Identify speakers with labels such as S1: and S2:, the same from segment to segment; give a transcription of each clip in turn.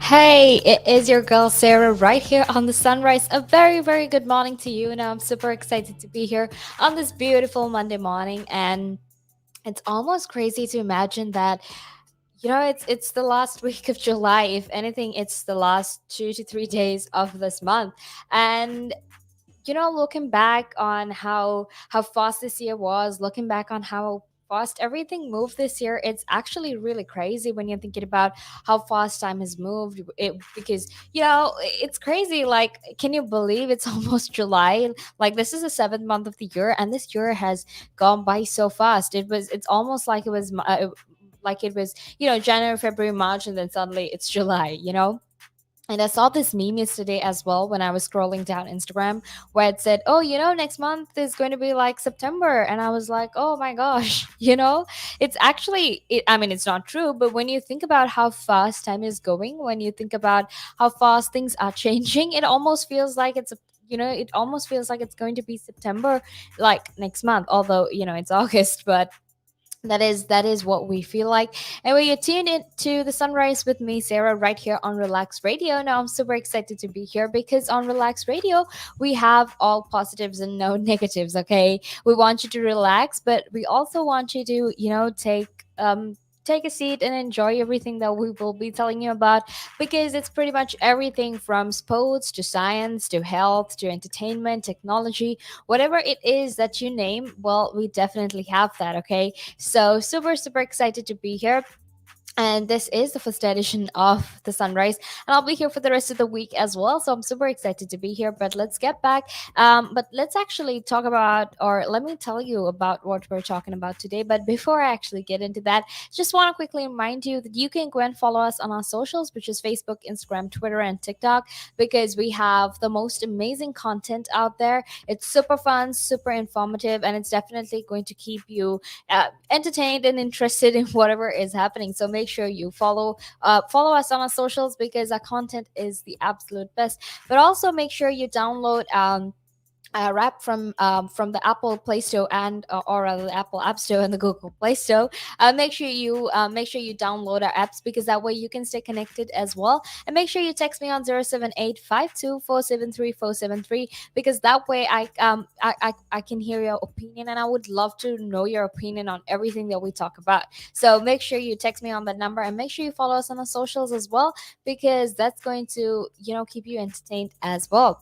S1: Hey, it is your girl Sarah right here on the sunrise. A very, very good morning to you. And I'm super excited to be here on this beautiful Monday morning. And it's almost crazy to imagine that, it's the last week of July. If anything, it's the last 2 to 3 days of this month. And looking back on how fast this year was, looking back on how fast everything moved this year, it's actually really crazy when you're thinking about how fast time has moved. Because it's crazy. Like, can you believe it's almost July? Like, this is the seventh month of the year, and this year has gone by so fast. It's almost like it was January, February, March, and then suddenly it's July. And I saw this meme yesterday as well when I was scrolling down Instagram, where it said, "Oh, next month is going to be like September." And I was like, "Oh my gosh." It's actually, I mean, it's not true, but when you think about how fast time is going, when you think about how fast things are changing, it almost feels like it's going to be September, like next month, although, it's August, but that is what we feel like. Anyway, you're tuned in to the sunrise with me, Sarah, right here on Relax Radio. Now I'm super excited to be here because on Relax Radio we have all positives and no negatives. Okay, we want you to relax, but we also want you to take a seat and enjoy everything that we will be telling you about, because it's pretty much everything from sports to science to health to entertainment, technology, whatever it is that you name. Well, we definitely have that. Okay, so super, super excited to be here. And this is the first edition of The Sunrise. And I'll be here for the rest of the week as well. So I'm super excited to be here. But let's get back. But let's actually talk about, or let me tell you about what we're talking about today. But before I actually get into that, just want to quickly remind you that you can go and follow us on our socials, which is Facebook, Instagram, Twitter, and TikTok, because we have the most amazing content out there. It's super fun, super informative, and it's definitely going to keep you entertained and interested in whatever is happening. So make sure you follow us on our socials, because our content is the absolute best. But also make sure you download rap from the Apple Play Store and or rather the Apple App Store and the Google Play Store. Make sure you download our apps, because that way you can stay connected as well. And make sure you text me on 078 52 473 473, because that way I can hear your opinion, and I would love to know your opinion on everything that we talk about. So make sure you text me on that number, and make sure you follow us on the socials as well, because that's going to keep you entertained as well.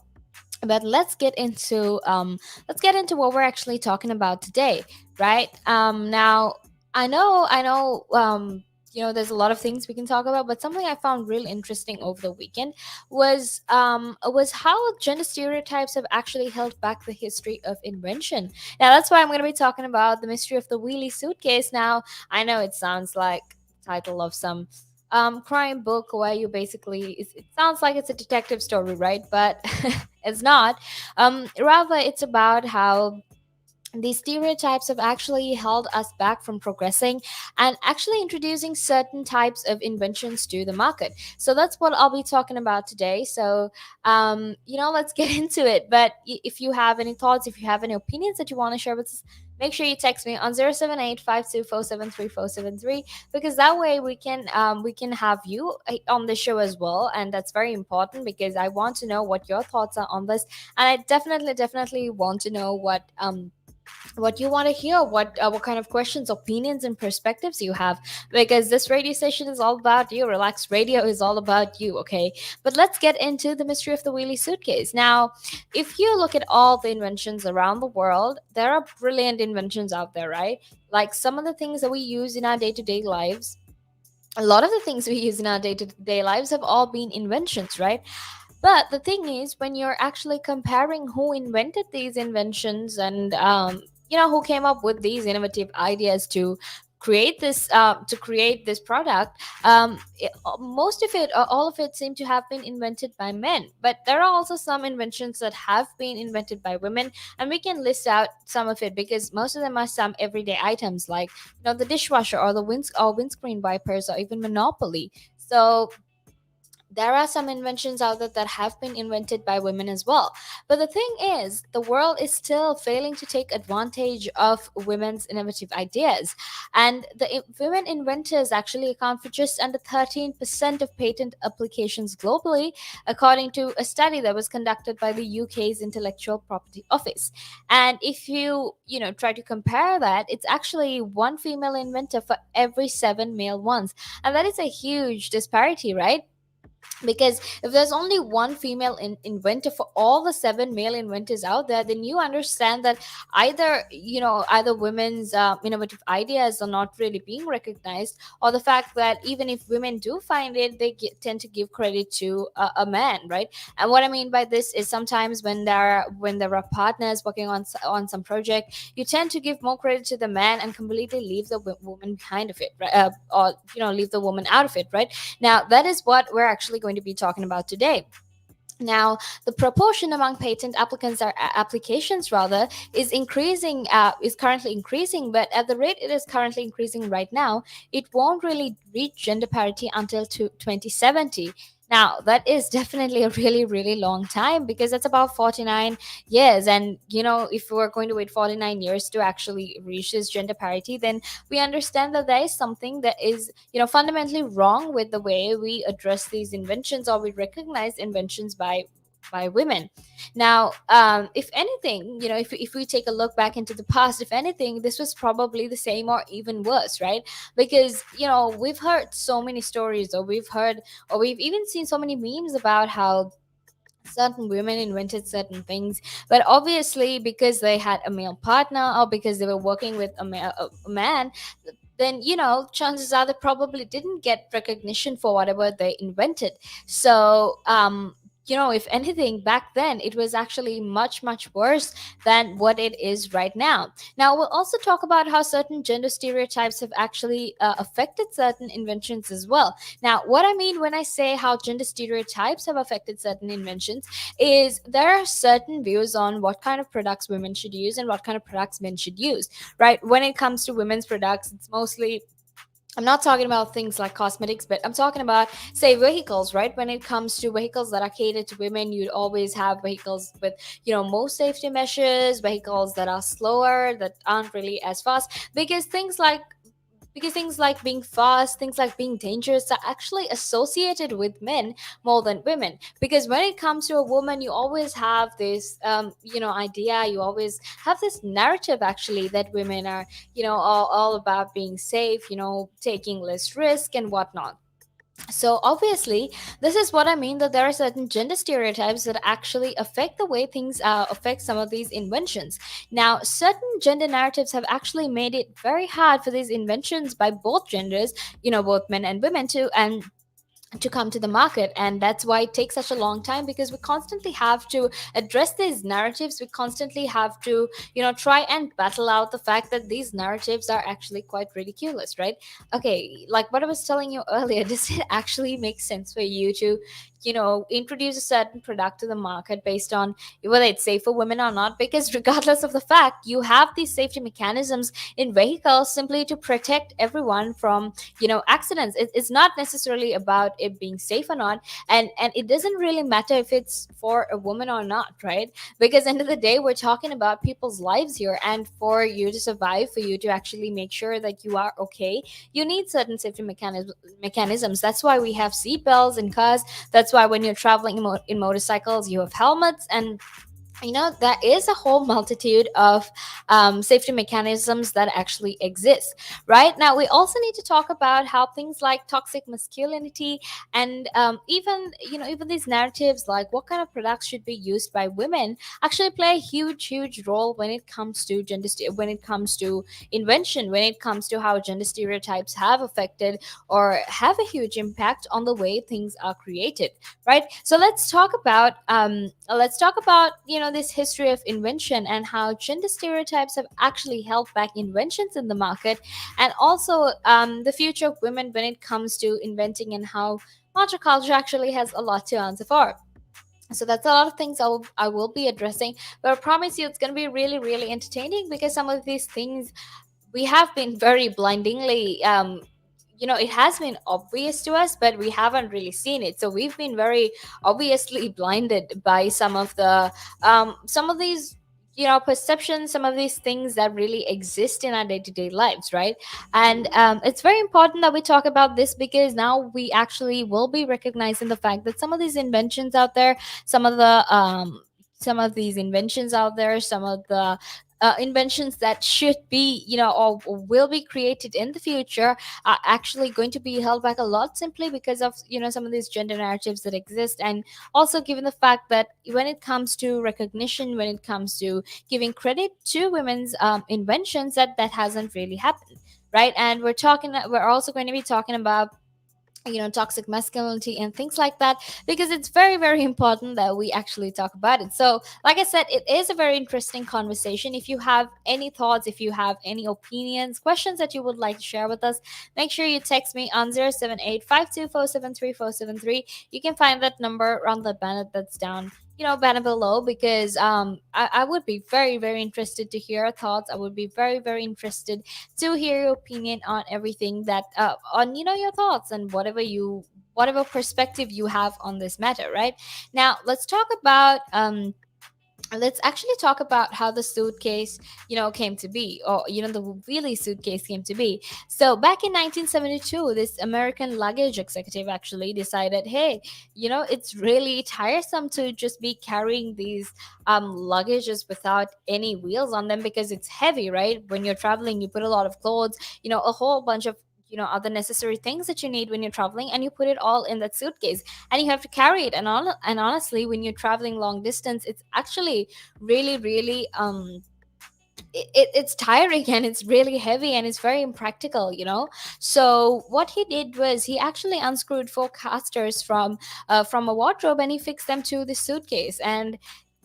S1: But let's get into what we're actually talking about today, right? Now, I know there's a lot of things we can talk about, but something I found really interesting over the weekend was how gender stereotypes have actually held back the history of invention. Now, that's why I'm going to be talking about the mystery of the Wheelie suitcase. Now, I know it sounds like the title of some crime book, where you basically, it sounds like it's a detective story, right? But it's not. Rather, it's about how these stereotypes have actually held us back from progressing and actually introducing certain types of inventions to the market. So that's what I'll be talking about today. So, let's get into it. But if you have any thoughts, if you have any opinions that you want to share with us, make sure you text me on 078 52 473 473, because that way we can have you on the show as well. And that's very important, because I want to know what your thoughts are on this. And I definitely want to know what you want to hear, what kind of questions, opinions, and perspectives you have, because this radio station is all about you. Relax Radio is all about you. Okay, but let's get into the mystery of the Wheelie suitcase. Now, if you look at all the inventions around the world, there are brilliant inventions out there, right? Like, some of the things that we use in our day-to-day lives, a lot of the things we use in our day-to-day lives have all been inventions, right? But the thing is, when you're actually comparing who invented these inventions, and who came up with these innovative ideas to create this product, most of it, or all of it, seem to have been invented by men. But there are also some inventions that have been invented by women, and we can list out some of it, because most of them are some everyday items, like the dishwasher, or the windscreen wipers, or even Monopoly. So There are some inventions out there that have been invented by women as well. But the thing is, the world is still failing to take advantage of women's innovative ideas. And women inventors actually account for just under 13% of patent applications globally, according to a study that was conducted by the UK's Intellectual Property Office. And if you try to compare that, it's actually one female inventor for every seven male ones. And that is a huge disparity, right? Because if there's only one female inventor for all the seven male inventors out there, then you understand that either women's innovative ideas are not really being recognized, or the fact that even if women do find it, they tend to give credit to a man, right? And what I mean by this is sometimes when there are partners working on some project, you tend to give more credit to the man and completely leave the woman behind of it, right? Or leave the woman out of it, right? Now, that is what we're actually going to be talking about today. Now, the proportion among patent applicants or applications rather is currently increasing, but at the rate it is currently increasing right now, it won't really reach gender parity until 2070. Now, that is definitely a really, really long time, because that's about 49 years. And, if we're going to wait 49 years to actually reach this gender parity, then we understand that there is something that is fundamentally wrong with the way we address these inventions, or we recognize inventions by women. Now, if anything, if we take a look back into the past, if anything, this was probably the same or even worse, right? Because we've heard so many stories, or we've even seen so many memes about how certain women invented certain things, but obviously because they had a male partner, or because they were working with a man, then chances are they probably didn't get recognition for whatever they invented. So if anything, back then it was actually much, much worse than what it is right now. Now, we'll also talk about how certain gender stereotypes have actually affected certain inventions as well. Now, what I mean when I say how gender stereotypes have affected certain inventions is there are certain views on what kind of products women should use and what kind of products men should use, right? When it comes to women's products, it's mostly, I'm not talking about things like cosmetics, but I'm talking about, say, vehicles, right? When it comes to vehicles that are catered to women, you'd always have vehicles with, more safety measures, vehicles that are slower, that aren't really as fast, because things like being fast, things like being dangerous are actually associated with men more than women. Because when it comes to a woman, you always have this, idea, you always have this narrative actually that women are, all about being safe, taking less risk and whatnot. So obviously, this is what I mean, that there are certain gender stereotypes that actually affect the way things affect some of these inventions. Now, certain gender narratives have actually made it very hard for these inventions by both genders, both men and women, to come to the market. And that's why it takes such a long time, because we constantly have to address these narratives. We constantly have to try and battle out the fact that these narratives are actually quite ridiculous, right? Okay, like what I was telling you earlier, does it actually make sense for you to introduce a certain product to the market based on whether it's safe for women or not? Because regardless of the fact, you have these safety mechanisms in vehicles simply to protect everyone from accidents. It's not necessarily about it being safe or not, and it doesn't really matter if it's for a woman or not, right? Because end of the day, we're talking about people's lives here, and for you to survive, for you to actually make sure that you are okay, you need certain safety mechanisms. That's why we have seatbelts in cars. That's why when you're traveling in motorcycles, you have helmets. And there is a whole multitude of safety mechanisms that actually exist. Right now, we also need to talk about how things like toxic masculinity, and even these narratives like what kind of products should be used by women, actually play a huge, huge role when it comes to when it comes to invention, when it comes to how gender stereotypes have affected or have a huge impact on the way things are created, right? So let's talk about this history of invention, and how gender stereotypes have actually held back inventions in the market, and also the future of women when it comes to inventing, and how culture actually has a lot to answer for. So that's a lot of things I will be addressing, but I promise you it's going to be really, really entertaining, because some of these things we have been very blindingly it has been obvious to us, but we haven't really seen it. So we've been very obviously blinded by some of these perceptions, some of these things that really exist in our day-to-day lives, right? And it's very important that we talk about this, because now we actually will be recognizing the fact that some of these inventions out there, some of the some of these inventions out there, some of the inventions that should be, or will be created in the future, are actually going to be held back a lot, simply because of some of these gender narratives that exist. And also given the fact that when it comes to recognition, when it comes to giving credit to women's inventions, that hasn't really happened, right? And we're also going to be talking about toxic masculinity and things like that, because it's very very important that we actually talk about it. So like I said, it is a very interesting conversation. If you have any thoughts, if you have any opinions, questions that you would like to share with us, make sure you text me on 078 You can find that number around the banner that's down, banner below, because I would be very very interested to hear your thoughts. I would be very very interested to hear your opinion on everything that on your thoughts, and whatever perspective you have on this matter. Right now, let's actually talk about how the suitcase came to be, or the Wheelie suitcase came to be. So back in 1972, this American luggage executive actually decided, hey, it's really tiresome to just be carrying these luggages without any wheels on them, because it's heavy, right? When you're traveling, you put a lot of clothes, a whole bunch of other necessary things that you need when you're traveling, and you put it all in that suitcase, and you have to carry it. And honestly, when you're traveling long distance, it's actually really really it's tiring, and it's really heavy, and it's very impractical. So what he did was he actually unscrewed four casters from a wardrobe, and he fixed them to the suitcase. And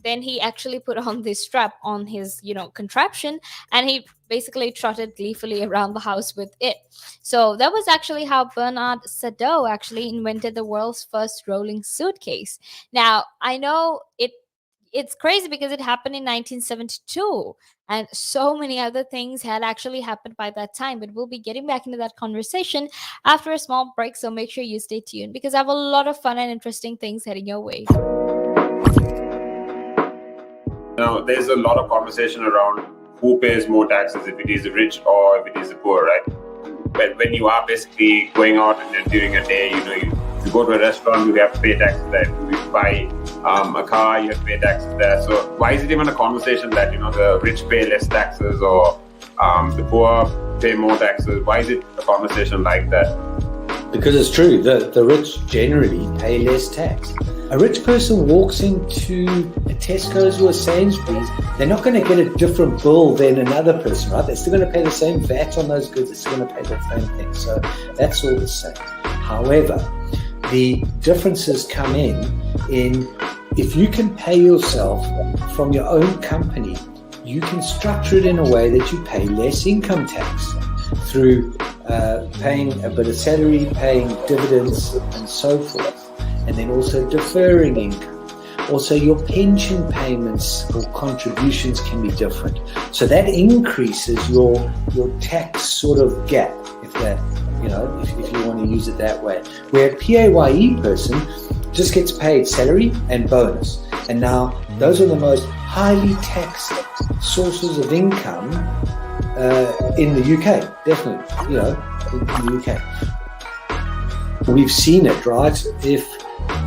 S1: then he actually put on this strap on his contraption, and he basically trotted gleefully around the house with it. So that was actually how Bernard Sadeau actually invented the world's first rolling suitcase. Now I know it's crazy because it happened in 1972, and so many other things had actually happened by that time, but we'll be getting back into that conversation after a small break. So make sure you stay tuned, because I have a lot of fun and interesting things heading your way.
S2: There's a lot of conversation around who pays more taxes, if it is the rich or if it is the poor, right? When you are basically going out and during a day, you go to a restaurant, you have to pay taxes there. If you buy a car, you have to pay taxes there. So why is it even a conversation that the rich pay less taxes, or the poor pay more taxes? Why is it a conversation like that?
S3: Because it's true, the rich generally pay less tax. A rich person walks into a Tesco's or a Sainsbury's, they're not going to get a different bill than another person, right? They're still going to pay the same VAT on those goods, they're still going to pay the same thing. So that's all the same. However, the differences come in if you can pay yourself from your own company, you can structure it in a way that you pay less income tax through paying a bit of salary, paying dividends and so forth, and then also deferring income. Also, your pension payments or contributions can be different. So that increases your tax sort of gap, if you want to use it that way. Where a PAYE person just gets paid salary and bonus. And now those are the most highly taxed sources of income in the UK, definitely, in the UK. We've seen it, right? If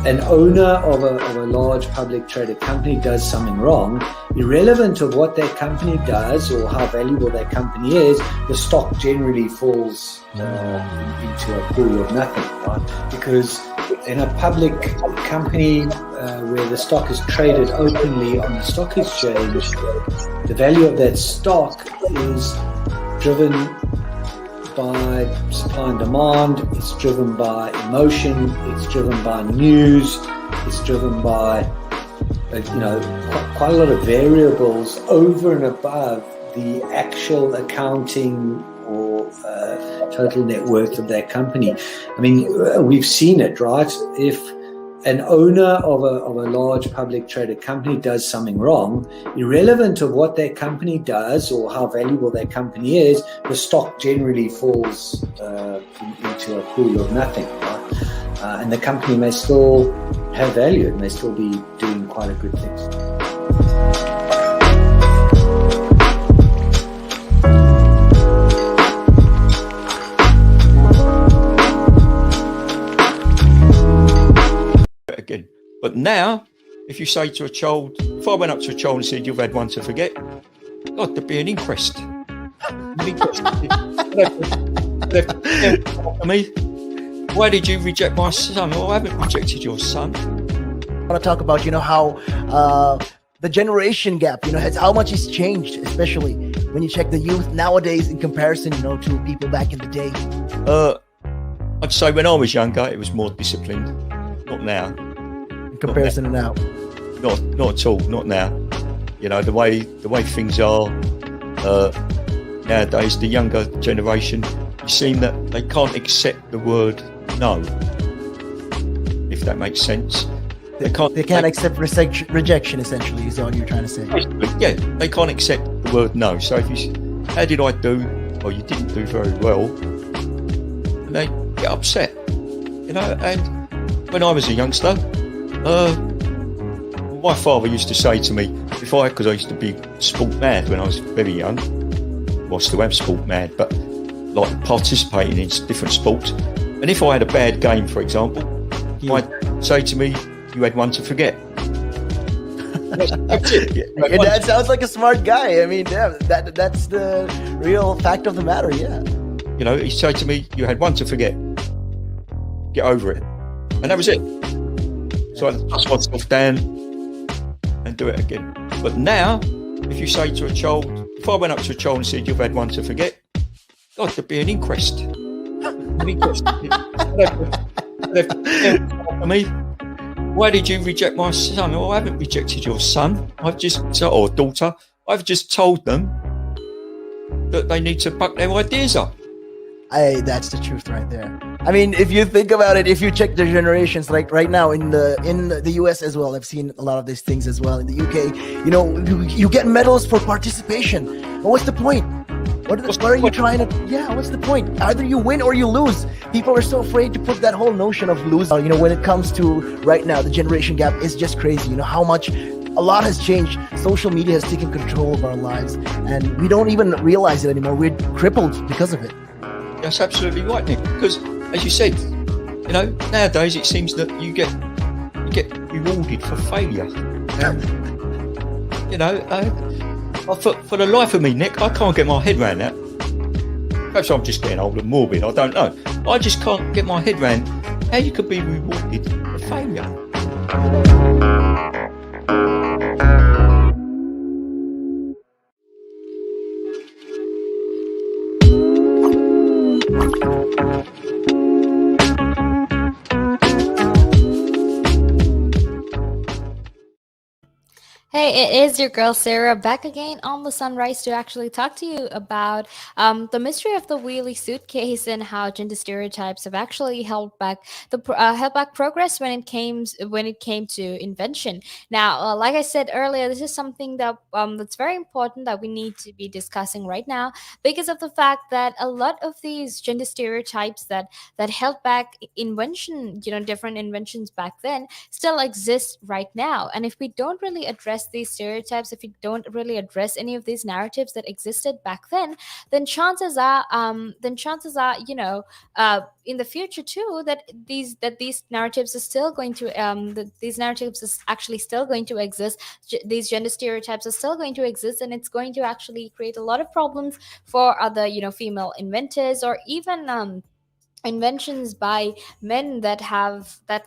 S3: an owner of a large public traded company does something wrong, irrelevant of what that company does or how valuable that company is, the stock generally falls into a pool of nothing, right? Because in a public company where the stock is traded openly on the stock exchange, the value of that stock is driven by supply and demand, it's driven by emotion, it's driven by news, it's driven by quite a lot of variables over and above the actual accounting or total net worth of that company. I mean, we've seen it, right? If an owner of a large public traded company does something wrong, irrelevant of what that company does or how valuable that company is, the stock generally falls into a pool of nothing. Right? And the company may still have value. It may still be doing quite a good things.
S4: Again. But now, if you say to a child, if I went up to a child and said, you've had one to forget, God, there'd be an inquest. Me, why did you reject my son? Well, I haven't rejected your son.
S5: I want to talk about, how the generation gap, how much has changed, especially when you check the youth nowadays in comparison, to people back in the day.
S4: I'd say when I was younger, it was more disciplined. Not now.
S5: In comparison to now.
S4: Not at all. Not now. The way things are nowadays, the younger generation, you seem that they can't accept the word no. If that makes sense. They can't
S5: accept rejection, essentially, is all you're trying to say.
S4: Yeah, they can't accept the word no. So if you, how did I do? Or you didn't do very well, and they get upset. And when I was a youngster, my father used to say to me, because I used to be sport mad when I was very young, well, I still am sport mad, but like participating in different sports. And if I had a bad game, for example, he might say to me, you had one to forget. That's it.
S5: Your dad sounds like a smart guy. I mean, yeah, that's the real fact of the matter, yeah.
S4: He'd say to me, you had one to forget. Get over it. And that was it. So I dust myself down and do it again. But now, if you say to a child, if I went up to a child and said, you've had one to forget, God, there'd be an inquest. An inquest. Me, why did you reject my son? Well, I haven't rejected your son. Or daughter. I've just told them that they need to buck their ideas up.
S5: That's the truth right there. I mean, if you think about it, if you check the generations, like right now in the US as well, I've seen a lot of these things as well. In the UK, you get medals for participation. But what's the point? What are you trying to? Yeah, what's the point? Either you win or you lose. People are so afraid to put that whole notion of losing. When it comes to right now, the generation gap is just crazy. How much. A lot has changed. Social media has taken control of our lives, and we don't even realize it anymore. We're crippled because of it.
S4: That's absolutely right, Nick. Because, as you said, nowadays it seems that you get rewarded for failure. For the life of me, Nick, I can't get my head around that. Perhaps I'm just getting old and morbid. I don't know. I just can't get my head around how you could be rewarded for failure.
S1: Hey, it is your girl Sarah back again on the Sunrise to actually talk to you about the mystery of the Wheelie suitcase and how gender stereotypes have actually held back progress when it came to invention. Now, like I said earlier, this is something that that's very important that we need to be discussing right now because of the fact that a lot of these gender stereotypes that held back invention, different inventions back then, still exist right now. And if we don't really address these stereotypes, if we don't really address any of these narratives that existed back then chances are in the future too that these narratives are still going to these narratives is actually still going to exist. These gender stereotypes are still going to exist, and it's going to actually create a lot of problems for other female inventors, or even inventions by men that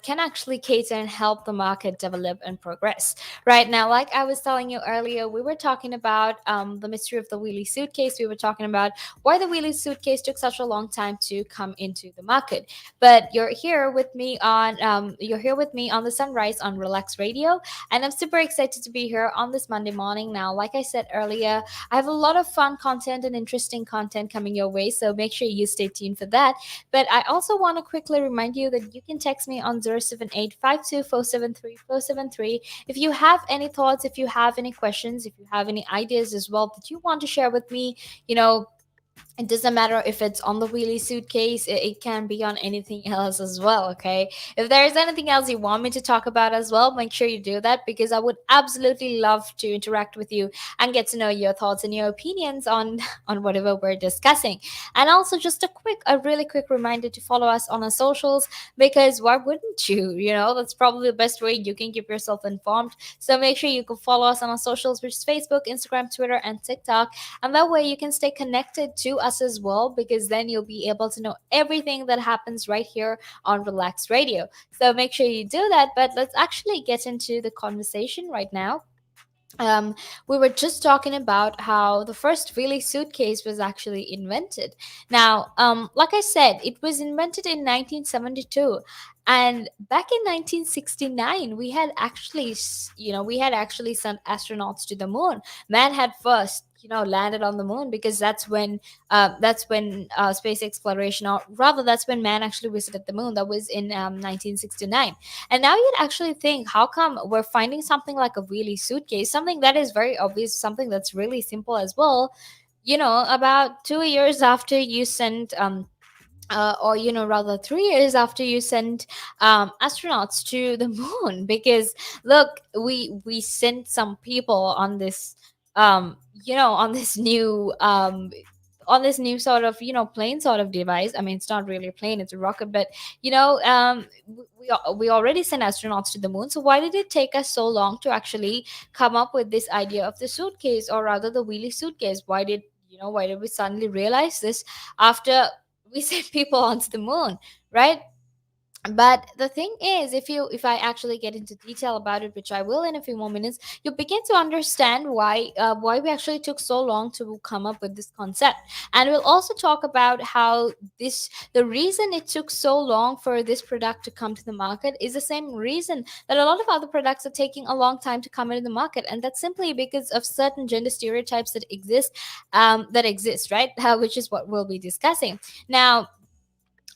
S1: can actually cater and help the market develop and progress. Right now, like I was telling you earlier, we were talking about the mystery of the Wheelie suitcase. We were talking about why the Wheelie suitcase took such a long time to come into the market. But you're here with me on the Sunrise on Relaks Radio, and I'm super excited to be here on this Monday morning. Now, like I said earlier, I have a lot of fun content and interesting content coming your way, so make sure you stay tuned for that. But But I also want to quickly remind you that you can text me on 078 if you have any thoughts, if you have any questions, if you have any ideas as well that you want to share with me. you know it doesn't matter if it's on the wheelie suitcase, it can be on anything else as well. Okay, if there's anything else you want me to talk about as well, make sure you do that, because I would absolutely love to interact with you and get to know your thoughts and your opinions on on whatever we're discussing. And also, just a really quick reminder to follow us on our socials, because why wouldn't you? That's probably the best way you can keep yourself informed. So make sure you can follow us on our socials, which is Facebook, Instagram, Twitter, and TikTok. And that way you can stay connected to us as well, because then you'll be able to know everything that happens right here on Relax Radio. So make sure you do that. But let's actually get into the conversation right now. um, we were just talking about how the first Wheelie suitcase was actually invented. Now, like I said, it was invented in 1972, and back in 1969, we had actually sent astronauts to the moon. Man had first, landed on the moon, because that's when space exploration, or rather, that's when man actually visited the moon. That was in 1969. And now you'd actually think, how come we're finding something like a wheelie suitcase, something that is very obvious, something that's really simple as well, about 2 years after you sent or rather 3 years after you sent astronauts to the moon. Because look, we sent some people on this on this new sort of plane sort of device. I mean, it's not really a plane, it's a rocket, but we already sent astronauts to the moon. So why did it take us so long to actually come up with this idea of the suitcase, or rather the wheelie suitcase? Why did we suddenly realize this after we sent people onto the moon, right? But the thing is, if I actually get into detail about it, which I will in a few more minutes, you begin to understand why we actually took so long to come up with this concept. And we'll also talk about how the reason it took so long for this product to come to the market is the same reason that a lot of other products are taking a long time to come into the market. And that's simply because of certain gender stereotypes that exist, right? Which is what we'll be discussing now.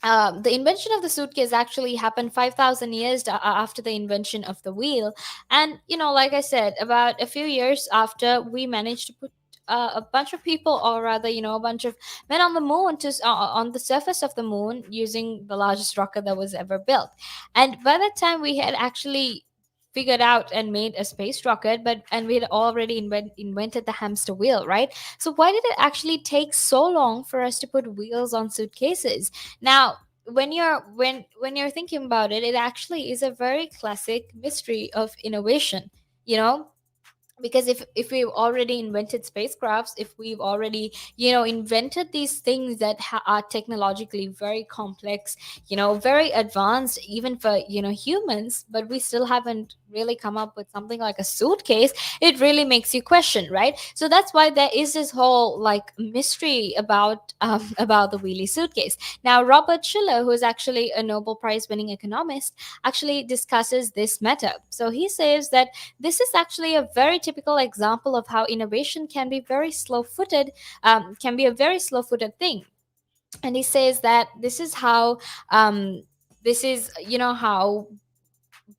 S1: The invention of the suitcase actually happened 5,000 years after the invention of the wheel. And, like I said, about a few years after we managed to put a bunch of people, or rather, a bunch of men on the moon, on the surface of the moon, using the largest rocket that was ever built. And by that time, we had actually figured out and made a space rocket, and we had already invented the hamster wheel, right? So why did it actually take so long for us to put wheels on suitcases? Now, when you're thinking about it, it actually is a very classic mystery of innovation. you know because if we've already invented spacecrafts, if we've already invented these things that are technologically very complex, very advanced even for humans, but we still haven't really come up with something like a suitcase, it really makes you question, right? So that's why there is this whole like mystery about about the wheelie suitcase. Now, Robert Schiller, who is actually a Nobel Prize winning economist, actually discusses this matter. So he says that this is actually a very typical example of how innovation can be a very slow-footed thing. And he says that this is how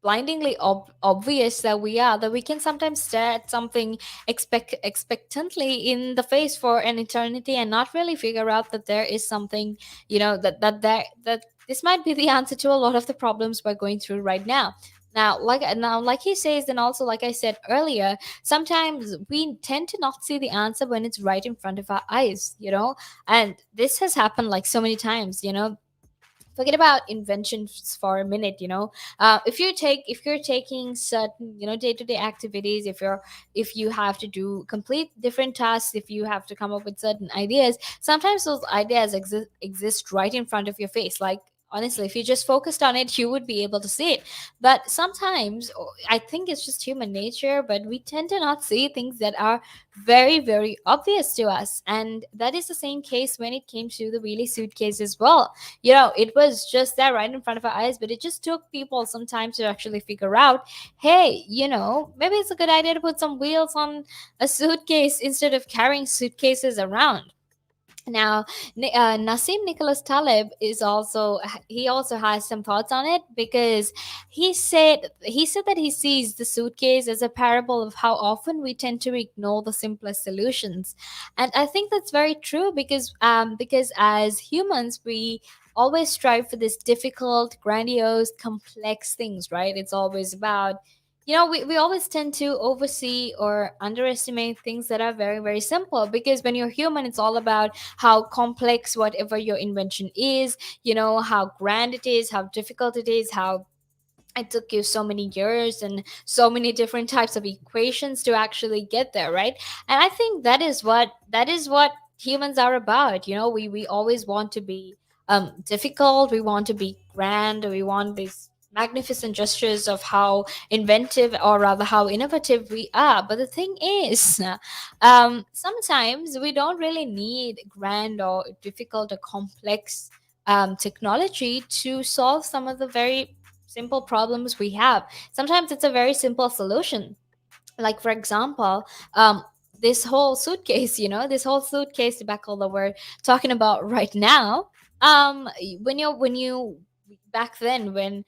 S1: blindingly obvious that we can sometimes stare at something expectantly in the face for an eternity and not really figure out that there is something, that this might be the answer to a lot of the problems we're going through right now. Now, like he says, and also like I said earlier, sometimes we tend to not see the answer when it's right in front of our eyes, and this has happened like so many times. Forget about inventions for a minute. If you're taking certain day-to-day activities, if you have to do complete different tasks, if you have to come up with certain ideas, sometimes those ideas exist right in front of your face. Like, honestly, if you just focused on it, you would be able to see it. But sometimes, I think it's just human nature, but we tend to not see things that are very, very obvious to us. And that is the same case when it came to the wheelie suitcase as well. It was just there right in front of our eyes, but it just took people some time to actually figure out, hey, maybe it's a good idea to put some wheels on a suitcase instead of carrying suitcases around. Now, Nassim Nicholas Taleb is also, he also has some thoughts on it, because he said that he sees the suitcase as a parable of how often we tend to ignore the simplest solutions. And I think that's very true, because as humans we always strive for this difficult, grandiose, complex things, right? It's always about, we always tend to oversee or underestimate things that are very, very simple, because when you're human, it's all about how complex whatever your invention is, how grand it is, how difficult it is, how it took you so many years and so many different types of equations to actually get there, right? And I think that is what humans are about. We always want to be difficult, we want to be grand, we want these magnificent gestures of how inventive, or rather how innovative we are. But the thing is, sometimes we don't really need grand or difficult or complex technology to solve some of the very simple problems we have. Sometimes it's a very simple solution. Like, for example, this whole suitcase debacle that we're talking about right now. When you back then, when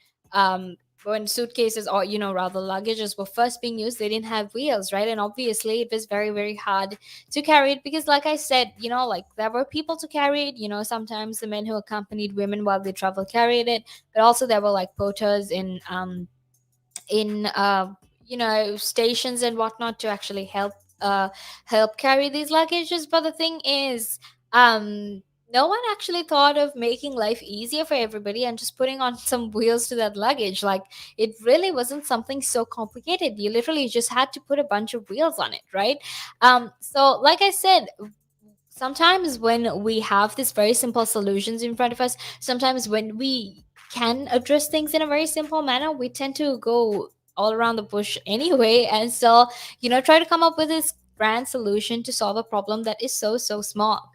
S1: suitcases, or rather luggages, were first being used, they didn't have wheels, right? And obviously it was very, very hard to carry it, because like I said, like, there were people to carry it. Sometimes the men who accompanied women while they traveled carried it, but also there were like porters in stations and whatnot to actually help carry these luggages. But the thing is, no one actually thought of making life easier for everybody and just putting on some wheels to that luggage. Like, it really wasn't something so complicated. You literally just had to put a bunch of wheels on it, right? So like I said, sometimes when we have these very simple solutions in front of us, sometimes when we can address things in a very simple manner, we tend to go all around the bush anyway, and still, try to come up with this grand solution to solve a problem that is so, so small,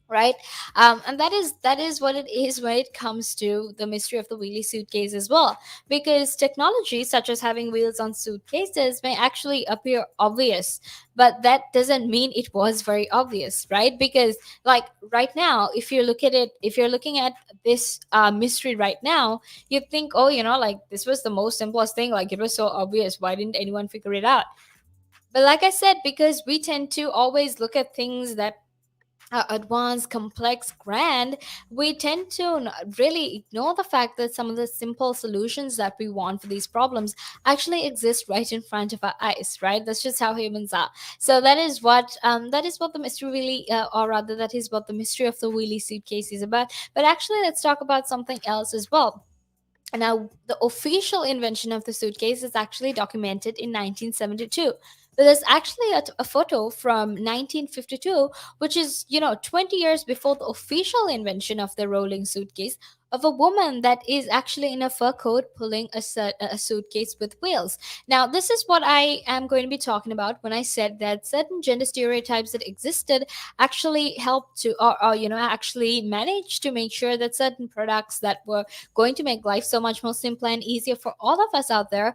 S1: right? And that is what it is when it comes to the mystery of the wheelie suitcase as well. Because technology such as having wheels on suitcases may actually appear obvious, but that doesn't mean it was very obvious, right? Because, like, right now, if you're looking at this mystery right now, you think, oh, like, this was the most simplest thing, like, it was so obvious, why didn't anyone figure it out? But like I said, because we tend to always look at things that advanced, complex, grand, we tend to really ignore the fact that some of the simple solutions that we want for these problems actually exist right in front of our eyes, right? That's just how humans are. So that is what the mystery really, or rather, that is what the mystery of the wheelie suitcase is about. But actually, let's talk about something else as well. Now, the official invention of the suitcase is actually documented in 1972. But there's actually a photo from 1952, which is, 20 years before the official invention of the rolling suitcase, of a woman that is actually in a fur coat pulling a suitcase with wheels. Now, this is what I am going to be talking about when I said that certain gender stereotypes that existed actually helped to, or actually managed to make sure that certain products that were going to make life so much more simpler and easier for all of us out there,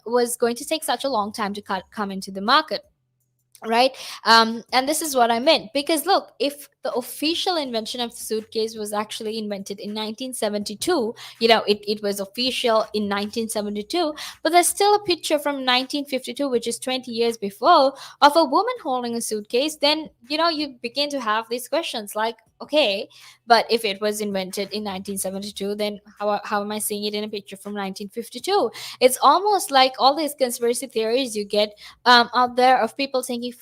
S1: was going to take such a long time to come into the market, right? And this is what I meant, because look, if the official invention of the suitcase was actually invented in 1972, it was official in 1972, but there's still a picture from 1952, which is 20 years before, of a woman holding a suitcase. Then, you begin to have these questions like, okay, but if it was invented in 1972, then how am I seeing it in a picture from 1952? It's almost like all these conspiracy theories you get out there of people taking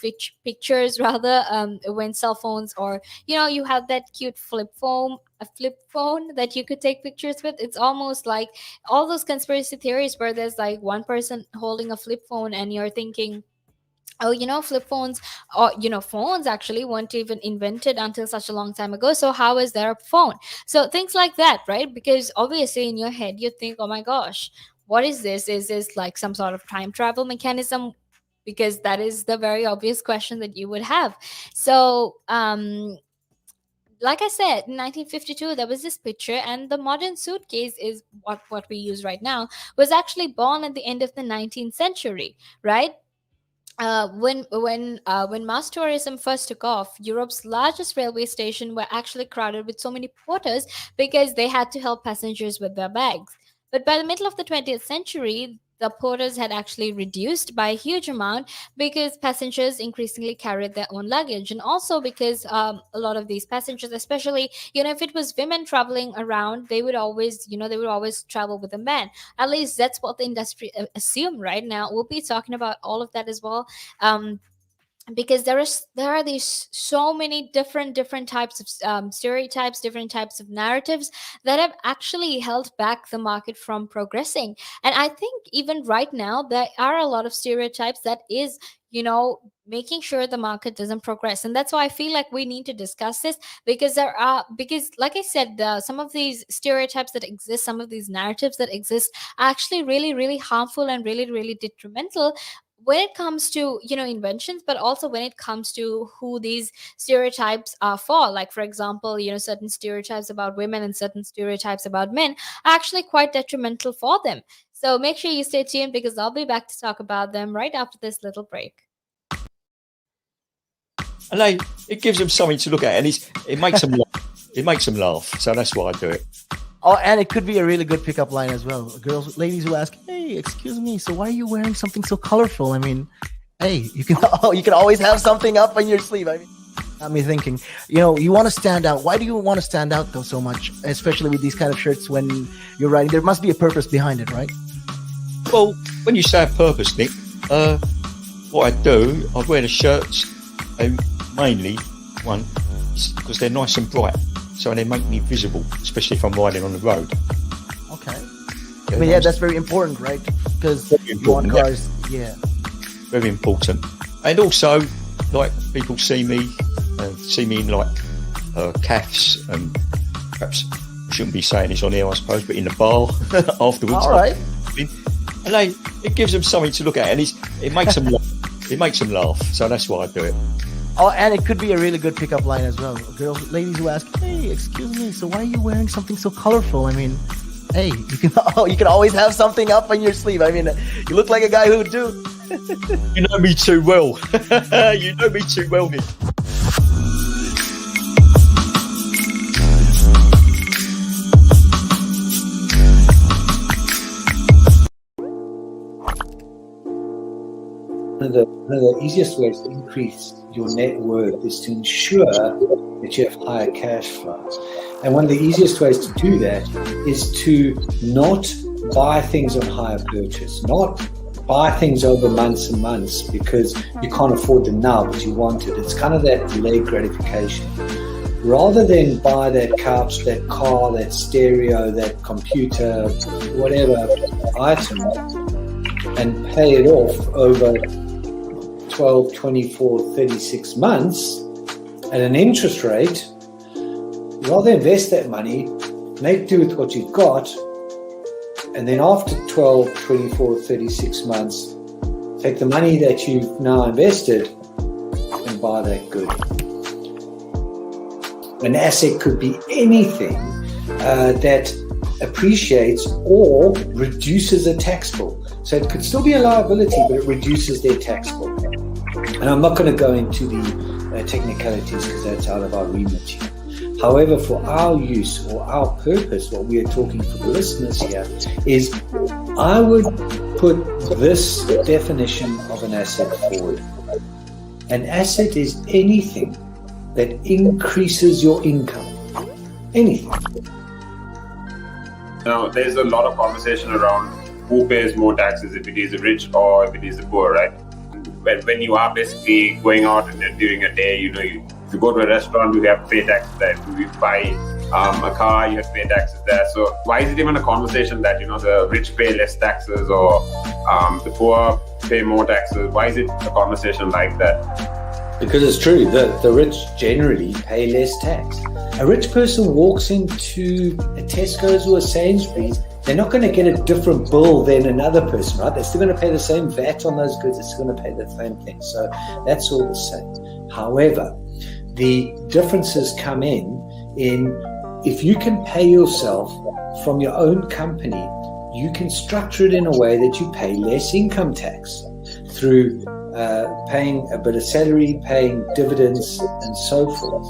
S1: pictures, rather, when cell phones, or you have that cute flip phone that you could take pictures with. It's almost like all those conspiracy theories where there's like one person holding a flip phone, and you're thinking, oh, flip phones, or phones actually weren't even invented until such a long time ago, so how is there a phone? So things like that, right? Because obviously in your head you think, oh my gosh, what is this like some sort of time travel mechanism? Because that is the very obvious question that you would have. So, like I said, in 1952, there was this picture, and the modern suitcase is what we use right now, was actually born at the end of the 19th century, right? when mass tourism first took off, Europe's largest railway station were actually crowded with so many porters because they had to help passengers with their bags. But by the middle of the 20th century, the porters had actually reduced by a huge amount because passengers increasingly carried their own luggage, and also because a lot of these passengers, especially if it was women traveling around, they would always travel with a man. At least that's what the industry assume. Right now we'll be talking about all of that as well, um, because there are these so many different types of stereotypes, different types of narratives that have actually held back the market from progressing. And I think even right now there are a lot of stereotypes that is making sure the market doesn't progress. And that's why I feel like we need to discuss this, because like I said, some of these stereotypes that exist, some of these narratives that exist, are actually really really harmful and really really detrimental when it comes to inventions, but also when it comes to who these stereotypes are for. Like, for example, certain stereotypes about women and certain stereotypes about men are actually quite detrimental for them. So make sure you stay tuned, because I'll be back to talk about them right after this little break.
S4: And it gives them something to look at, and it makes them laugh. It makes them laugh. So that's why I do it.
S5: Oh, and it could be a really good pickup line as well. Ladies who ask, "Hey, excuse me, so why are you wearing something so colorful?" I mean, hey, you can always have something up on your sleeve. I mean, got me thinking. You want to stand out. Why do you want to stand out though so much, especially with these kind of shirts when you're riding? There must be a purpose behind it, right?
S4: Well, when you say a purpose, Nick, what I do, I wear the shirts, mainly one, because they're nice and bright. So they make me visible, especially if I'm riding on the road.
S5: Okay. I mean, yeah, that's very important, right? Because you want cars, yeah.
S4: Very important. And also, like, people see me in, like, calves, and perhaps I shouldn't be saying this on air, I suppose, but in the bar afterwards.
S5: All right.
S4: And it gives them something to look at, and it makes them laugh. It makes them laugh. So that's why I do it.
S5: Oh, and it could be a really good pickup line as well. Ladies who ask, "Hey, excuse me, so why are you wearing something so colorful?" I mean, hey, you can always have something up on your sleeve. I mean, you look like a guy who would do.
S4: You know me too well. You know me too well, Nick.
S3: One of the easiest ways to increase your net worth is to ensure that you have higher cash flows. And one of the easiest ways to do that is to not buy things on hire purchase, not buy things over months and months because you can't afford them now, but you want it. It's kind of that delayed gratification. Rather than buy that couch, that car, that stereo, that computer, whatever item, and pay it off over 12, 24, 36 months at an interest rate, rather invest that money, make do with what you've got, and then after 12, 24, 36 months, take the money that you've now invested and buy that good. An asset could be anything that appreciates or reduces a tax bill. So it could still be a liability, but it reduces their tax bill. And I'm not going to go into the technicalities because that's out of our remit here. However, for our use or our purpose, what we are talking for the listeners here is I would put this definition of an asset forward. An asset is anything that increases your income. Anything.
S2: Now, there's a lot of conversation around who pays more taxes, if it is the rich or if it is the poor, right? When you are basically going out and during a day, if you go to a restaurant, you have to pay taxes there. If you buy a car, you have to pay taxes there. So why is it even a conversation that, the rich pay less taxes or the poor pay more taxes? Why is it a conversation like that?
S3: Because it's true that the rich generally pay less tax. A rich person walks into a Tesco's or a Sainsbury's, they're not going to get a different bill than another person, right? They're still going to pay the same VAT on those goods. They're still going to pay the same thing. So that's all the same. However, the differences come in if you can pay yourself from your own company, you can structure it in a way that you pay less income tax through paying a bit of salary, paying dividends, and so forth,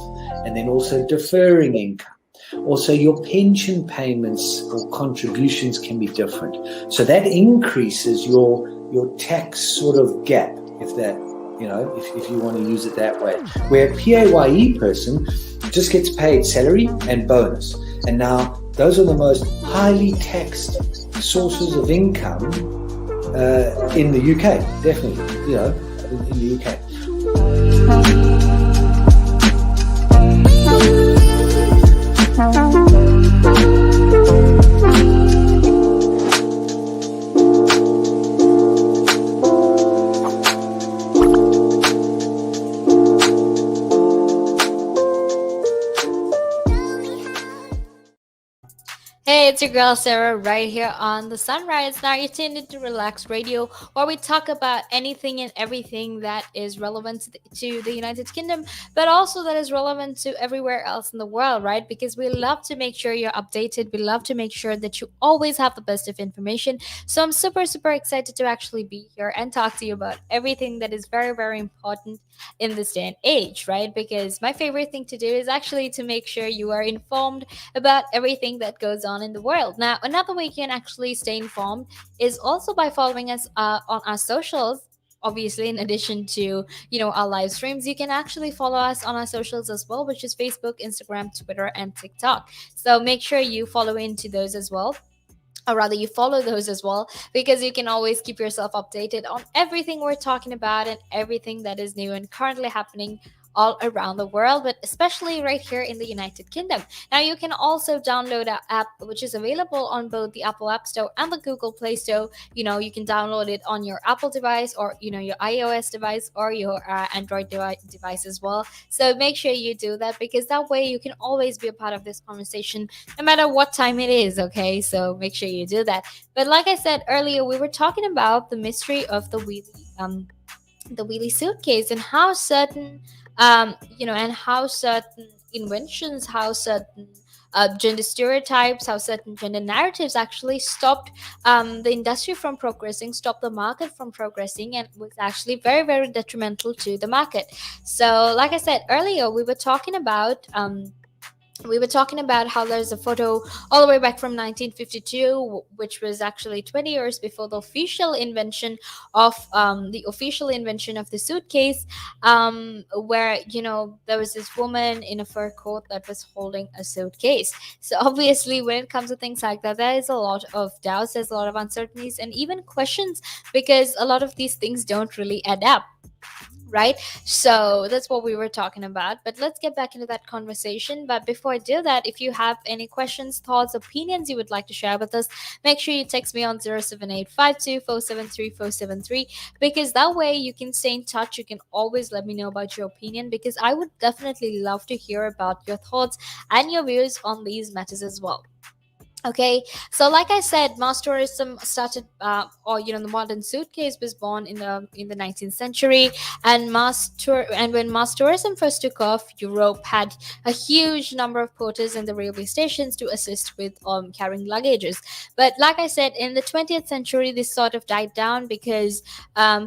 S3: and then also deferring income. Also, your pension payments or contributions can be different. So that increases your tax sort of gap, if that, if you want to use it that way. Where a PAYE person just gets paid salary and bonus. And now those are the most highly taxed sources of income in the UK, definitely, in the UK.
S1: Hey, it's your girl Sarah right here on the Sunrise. Now you're tuned into Relax Radio, where we talk about anything and everything that is relevant to the United Kingdom, but also that is relevant to everywhere else in the world, right? Because we love to make sure you're updated. We love to make sure that you always have the best of information. So I'm super, super excited to actually be here and talk to you about everything that is very, very important in this day and age, right? Because my favorite thing to do is actually to make sure you are informed about everything that goes on in the world. Now, another way you can actually stay informed is also by following us on our socials. Obviously, in addition to our live streams, you can actually follow us on our socials as well, which is Facebook, Instagram, Twitter, and TikTok. So make sure you follow into those as well, or rather you follow those as well, because you can always keep yourself updated on everything we're talking about and everything that is new and currently happening all around the world, but especially right here in the United Kingdom. Now you can also download our app, which is available on both the Apple App Store and the Google Play Store. You can download it on your Apple device, or your iOS device, or your Android device as well. So make sure you do that, because that way you can always be a part of this conversation no matter what time it is. Okay, so make sure you do that. But like I said earlier, we were talking about the mystery of the Wheelie suitcase, and how certain and how certain inventions, how certain gender stereotypes, how certain gender narratives actually stopped the industry from progressing, stopped the market from progressing, and was actually very, very detrimental to the market. So like I said earlier, we were talking about how there's a photo all the way back from 1952, which was actually 20 years before the official invention of the suitcase, where there was this woman in a fur coat that was holding a suitcase. So obviously, when it comes to things like that, there is a lot of doubts, there's a lot of uncertainties, and even questions, because a lot of these things don't really add up, right? So that's what we were talking about. But let's get back into that conversation. But before I do that, if you have any questions, thoughts, opinions you would like to share with us, make sure you text me on 07852473473, because that way you can stay in touch. You can always let me know about your opinion, because I would definitely love to hear about your thoughts and your views on these matters as well. Okay, so like I said, mass tourism started, the modern suitcase was born in the 19th century, and when mass tourism first took off, Europe had a huge number of porters in the railway stations to assist with carrying luggages. But like I said, in the 20th century, this sort of died down, because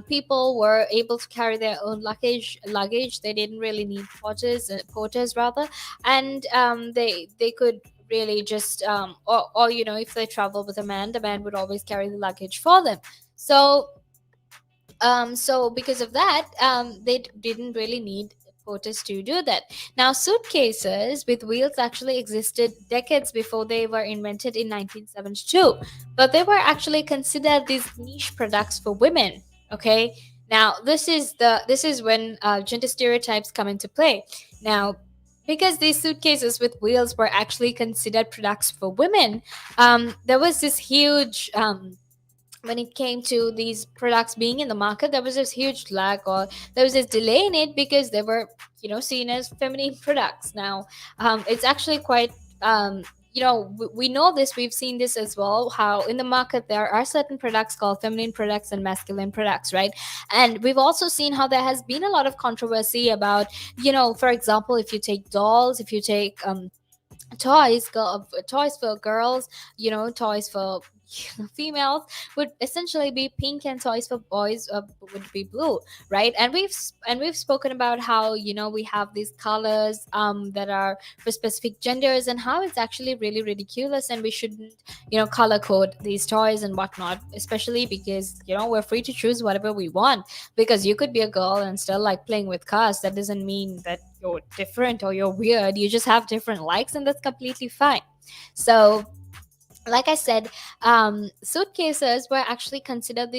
S1: people were able to carry their own luggage. They didn't really need porters rather, and they could really just or if they travel with a man, the man would always carry the luggage for them. So because of that, they didn't really need porters to do that. Now, suitcases with wheels actually existed decades before they were invented in 1972, but they were actually considered these niche products for women. Okay, now this is when gender stereotypes come into play. Now, because these suitcases with wheels were actually considered products for women, there was this huge when it came to these products being in the market, there was this huge lag, or there was this delay in it, because they were seen as feminine products. Now, it's actually quite we know this, we've seen this as well, how in the market there are certain products called feminine products and masculine products, right? And we've also seen how there has been a lot of controversy about, for example, if you take dolls, if you take toys for girls, toys for females would essentially be pink, and toys for boys would be blue, right? And we've spoken about how, we have these colors that are for specific genders, and how it's actually really ridiculous, and we shouldn't, color code these toys and whatnot, especially because, we're free to choose whatever we want. Because you could be a girl and still like playing with cars. That doesn't mean that you're different or you're weird. You just have different likes, and that's completely fine. So, like I said, suitcases were actually considered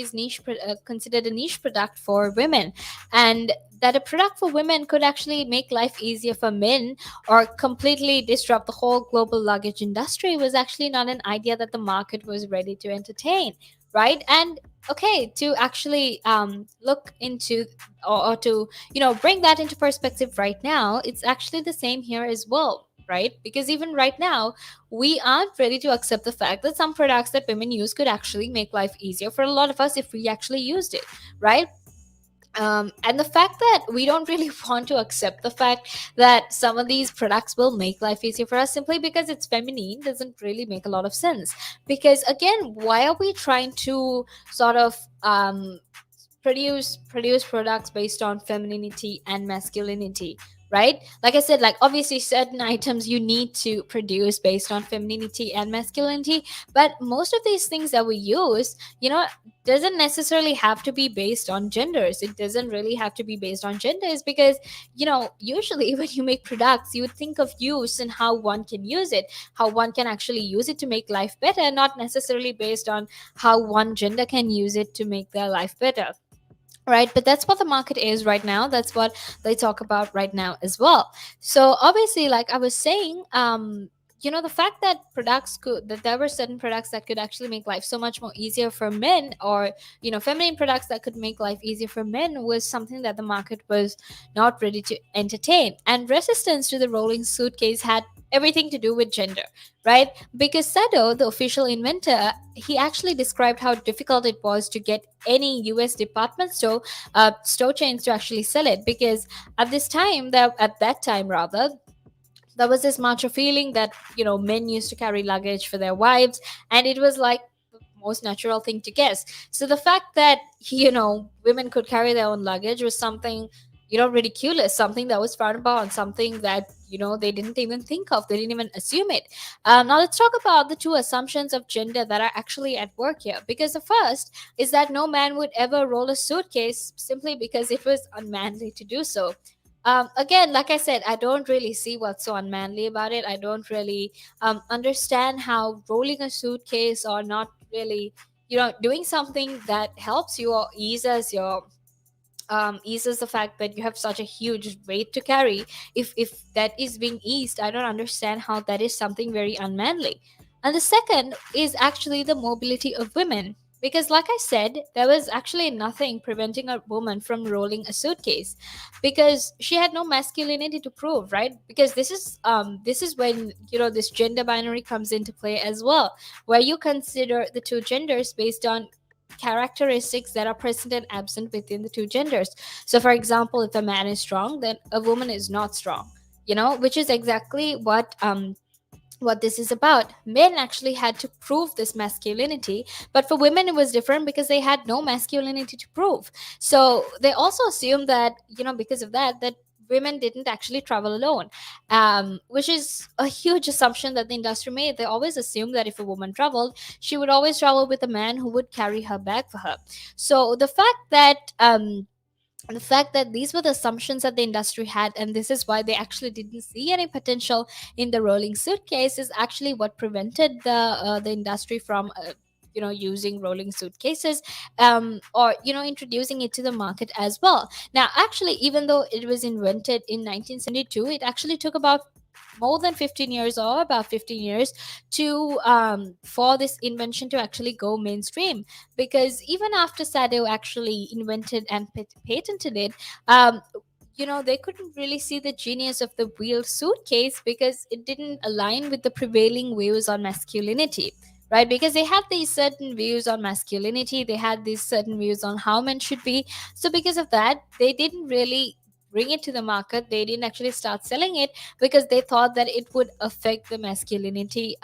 S1: considered a niche product for women, and that a product for women could actually make life easier for men or completely disrupt the whole global luggage industry was actually not an idea that the market was ready to entertain, right? And okay, to actually look into, or to bring that into perspective right now, it's actually the same here as well, right? Because even right now, we aren't ready to accept the fact that some products that women use could actually make life easier for a lot of us if we actually used it, right? And the fact that we don't really want to accept the fact that some of these products will make life easier for us simply because it's feminine doesn't really make a lot of sense. Because again, why are we trying to sort of produce products based on femininity and masculinity, right? Like I said, like obviously certain items you need to produce based on femininity and masculinity, but most of these things that we use, doesn't necessarily have to be based on genders. It doesn't really have to be based on genders, because usually when you make products, you would think of use and how one can use it, how one can actually use it to make life better, not necessarily based on how one gender can use it to make their life better, right? But that's what the market is right now. That's what they talk about right now as well. So obviously, like I was saying, the fact that there were certain products that could actually make life so much more easier for men, or feminine products that could make life easier for men, was something that the market was not ready to entertain. And resistance to the rolling suitcase had everything to do with gender, right? Because Sado, the official inventor, he actually described how difficult it was to get any US department store chains to actually sell it. Because at that time rather, there was this macho feeling that men used to carry luggage for their wives, and it was like the most natural thing to guess. So the fact that women could carry their own luggage was something ridiculous, something that was frowned upon, something that they didn't even think of, they didn't even assume it. Now let's talk about the two assumptions of gender that are actually at work here. Because the first is that no man would ever roll a suitcase simply because it was unmanly to do so. Again, like I said, I don't really see what's so unmanly about it. I don't really understand how rolling a suitcase, or not really, doing something that helps you or eases the fact that you have such a huge weight to carry. If that is being eased, I don't understand how that is something very unmanly. And the second is actually the mobility of women. Because, like I said, there was actually nothing preventing a woman from rolling a suitcase, because she had no masculinity to prove, right? Because this is when this gender binary comes into play as well, where you consider the two genders based on characteristics that are present and absent within the two genders. So, for example, if a man is strong, then a woman is not strong. Which is exactly what this is about. Men actually had to prove this masculinity, but for women it was different because they had no masculinity to prove. So they also assumed that, because of that women didn't actually travel alone, which is a huge assumption that the industry made. They always assumed that if a woman traveled, she would always travel with a man who would carry her bag for her. So the fact that these were the assumptions that the industry had, and this is why they actually didn't see any potential in the rolling suitcase, is actually what prevented the industry from using rolling suitcases, or introducing it to the market as well. Now actually, even though it was invented in 1972, it actually took about more than 15 years, or about 15 years, to for this invention to actually go mainstream. Because even after Sado actually invented and patented it, they couldn't really see the genius of the wheeled suitcase, because it didn't align with the prevailing views on masculinity, right? Because they had these certain views on masculinity, they had these certain views on how men should be. So because of that, they didn't really bring it to the market. They didn't actually start selling it, because they thought that it would affect the masculinity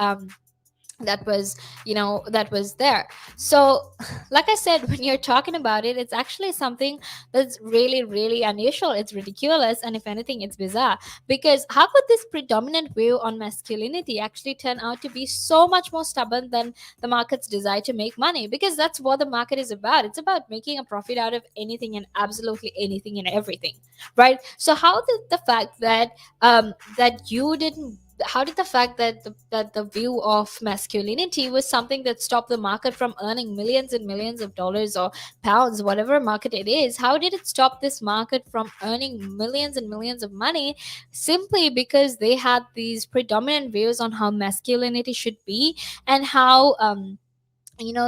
S1: that was, that was there. So like I said, when you're talking about it, it's actually something that's really, really unusual. It's ridiculous, and if anything, it's bizarre. Because how could this predominant view on masculinity actually turn out to be so much more stubborn than the market's desire to make money? Because that's what the market is about. It's about making a profit out of anything and absolutely anything and everything, right? So how did the fact that that you didn't how did the fact that the view of masculinity was something that stopped the market from earning millions and millions of dollars or pounds, whatever market it is, how did it stop this market from earning millions and millions of money simply because they had these predominant views on how masculinity should be, and how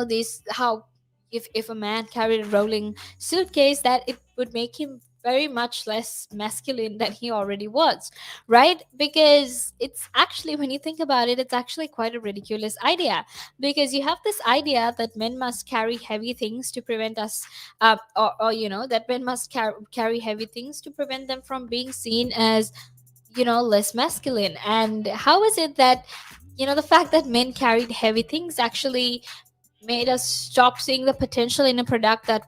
S1: this how if a man carried a rolling suitcase, that it would make him very much less masculine than he already was, right? Because it's actually, when you think about it, it's actually quite a ridiculous idea. Because you have this idea that men must carry heavy things to prevent us, or that men must carry heavy things to prevent them from being seen as, less masculine. And how is it that, the fact that men carried heavy things actually made us stop seeing the potential in a product that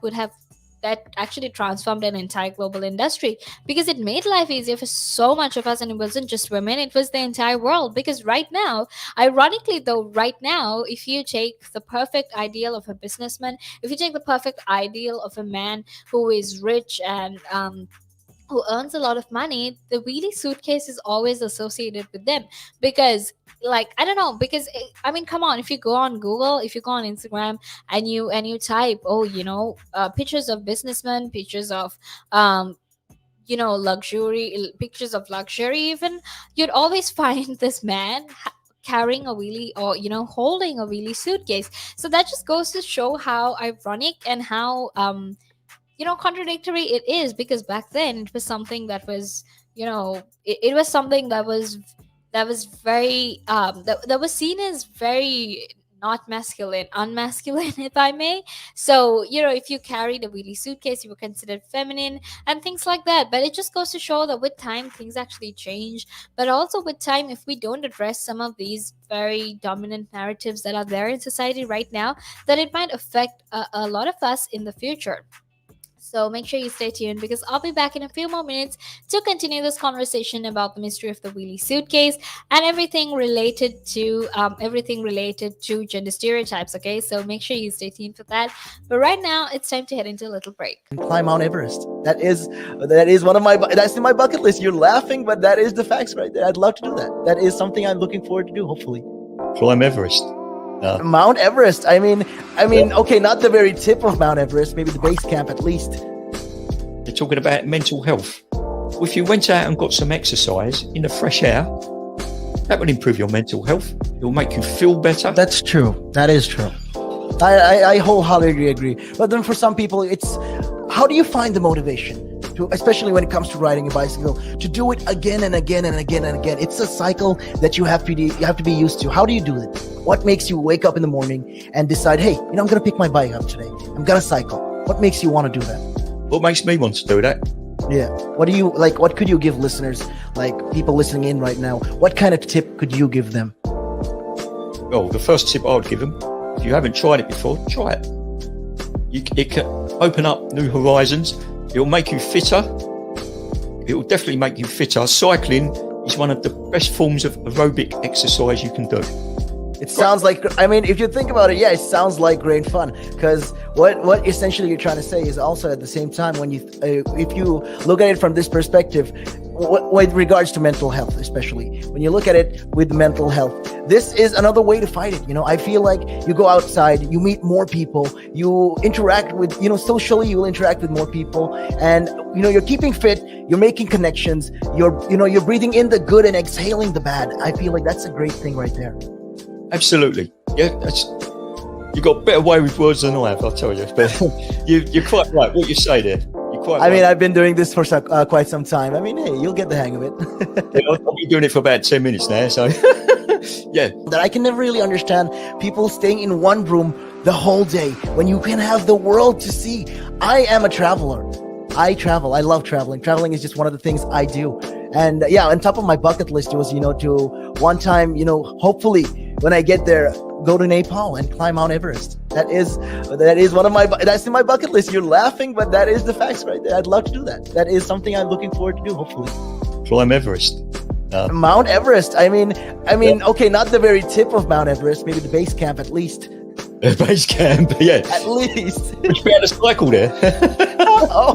S1: actually transformed an entire global industry? Because it made life easier for so much of us, and it wasn't just women, it was the entire world. Because right now, ironically though, right now, if you take the perfect ideal of a businessman, if you take the perfect ideal of a man who is rich and who earns a lot of money, the Wheelie suitcase is always associated with them. Because, like, I don't know, because I mean, come on, if you go on Google, if you go on Instagram, and you type, oh, pictures of businessmen, pictures of luxury, pictures of luxury even, you'd always find this man carrying a wheelie, or holding a wheelie suitcase. So that just goes to show how ironic and how contradictory it is. Because back then it was something that was, it was something that was very that was seen as very not masculine, unmasculine, if I may. So, if you carried a wheelie suitcase, you were considered feminine and things like that. But it just goes to show that with time things actually change. But also with time, if we don't address some of these very dominant narratives that are there in society right now, that it might affect a lot of us in the future. So make sure you stay tuned, because I'll be back in a few more minutes to continue this conversation about the mystery of the wheelie suitcase and everything related to gender stereotypes. Okay, so make sure you stay tuned for that. But right now, it's time to head into a little break.
S5: Climb Mount Everest. That is one of my that's in my bucket list. You're laughing, but that is the facts right there. I'd love to do that. That is something I'm looking forward to do. Hopefully,
S4: Climb Everest.
S5: Mount Everest. I mean, okay, not the very tip of Mount Everest, maybe the base camp at least.
S4: They're talking about mental health. Well, if you went out and got some exercise in the fresh air, that will improve your mental health. It will make you feel better.
S5: That's true. That is true. I wholeheartedly agree. But then for some people, it's how do you find the motivation? Especially when it comes to riding a bicycle, to do it again and again and again and again. It's a cycle that you have to be used to. How do you do it? What makes you wake up in the morning and decide, hey, I'm going to pick my bike up today. I'm going to cycle. What makes you want to do that?
S4: What makes me want to do that?
S5: Yeah. What do you like? What could you give listeners, like people listening in right now? What kind of tip could you give them?
S4: Well, the first tip I would give them, if you haven't tried it before, try it. It can open up new horizons. It will make you fitter. It will definitely make you fitter. Cycling is one of the best forms of aerobic exercise you can do.
S5: It sounds like, if you think about it, yeah, it sounds like great fun. Because what essentially you're trying to say is also at the same time, when if you look at it from this perspective, with regards to mental health, especially when you look at it with mental health, this is another way to fight it. I feel like you go outside, you meet more people, you interact with, socially, you will interact with more people, and you're keeping fit, you're making connections, you're breathing in the good and exhaling the bad. I feel like that's a great thing right there.
S4: Absolutely. Yeah, you got a better way with words than I have, I'll tell you. But you're quite right. What you say there.
S5: I've been doing this for quite some time. Hey, you'll get the hang of it.
S4: I've been doing it for about 10 minutes now, so yeah.
S5: That I can never really understand people staying in one room the whole day when you can have the world to see. I am a traveler. I travel. I love traveling. Traveling is just one of the things I do. And yeah, on top of my bucket list was, to one time, hopefully when I get there, go to Nepal and climb Mount Everest. That is one of my that's in my bucket list. You're laughing, but that is the facts right there. I'd love to do that. That is something I'm looking forward to do. Hopefully,
S4: Climb Everest.
S5: Mount Everest. I mean, okay, not the very tip of Mount Everest. Maybe the base camp at least.
S4: Base camp, yeah.
S5: At least.
S4: Would you be able to cycle there?
S5: Oh.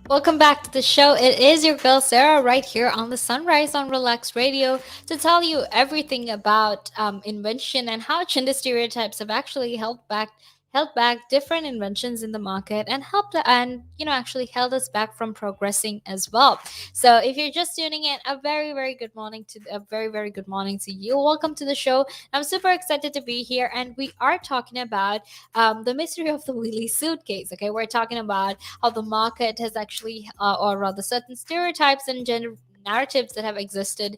S1: Welcome back to the show. It is your girl Sarah right here on the Sunrise on Relax Radio to tell you everything about invention and how gender stereotypes have actually held back different inventions in the market and actually held us back from progressing as well. So if you're just tuning in, a very good morning to you. Welcome to the show. I'm super excited to be here, and we are talking about the mystery of the Wheelie suitcase. Okay, we're talking about how the market has actually, or rather, certain stereotypes and gender narratives that have existed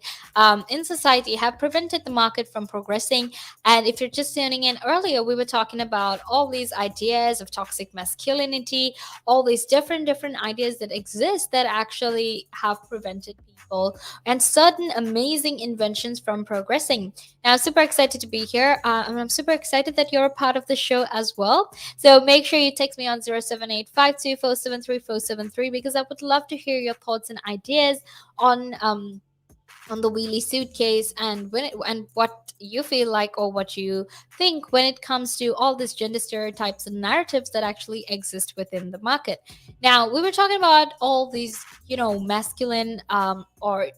S1: in society have prevented the market from progressing. And if you're just tuning in earlier, we were talking about all these ideas of toxic masculinity, all these different ideas that exist that actually have prevented people and certain amazing inventions from progressing. Now, I'm super excited to be here, and I'm super excited that you're a part of the show as well. So make sure you text me on 07852473473 because I would love to hear your thoughts and ideas on the Wheelie suitcase and and what you feel like or what you think when it comes to all these gender stereotypes and narratives that actually exist within the market. Now, we were talking about all these, masculine or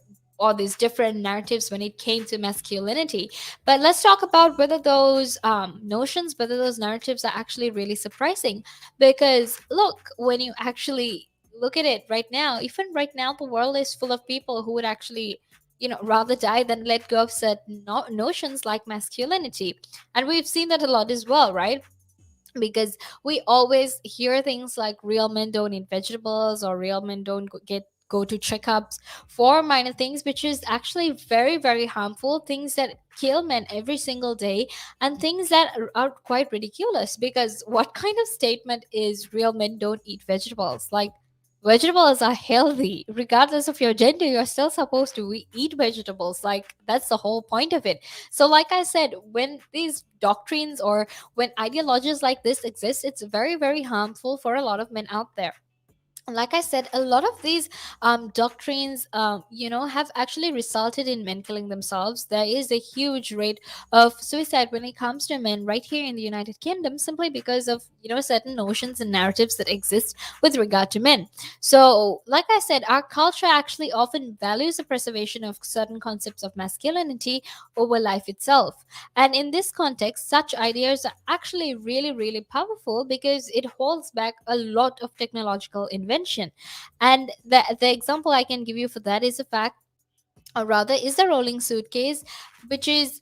S1: these different narratives when it came to masculinity. But let's talk about whether those whether those narratives are actually really surprising. Because look, when you actually look at it right now, even right now, the world is full of people who would actually, rather die than let go of certain notions like masculinity. And we've seen that a lot as well, right? Because we always hear things like real men don't eat vegetables or real men don't go to checkups for minor things, which is actually very very harmful, things that kill men every single day, and things that are quite ridiculous. Because what kind of statement is real men don't eat vegetables? Like, vegetables are healthy regardless of your gender. You're still supposed to eat vegetables. Like, that's the whole point of it. So like I said, when these doctrines or when ideologies like this exist, it's very very harmful for a lot of men out there. Like I said, a lot of these doctrines, have actually resulted in men killing themselves. There is a huge rate of suicide when it comes to men right here in the United Kingdom, simply because of certain notions and narratives that exist with regard to men. So, like I said, our culture actually often values the preservation of certain concepts of masculinity over life itself. And in this context, such ideas are actually really, really powerful because it holds back a lot of technological invention. And the example I can give you for that is the fact, or rather is the rolling suitcase, which is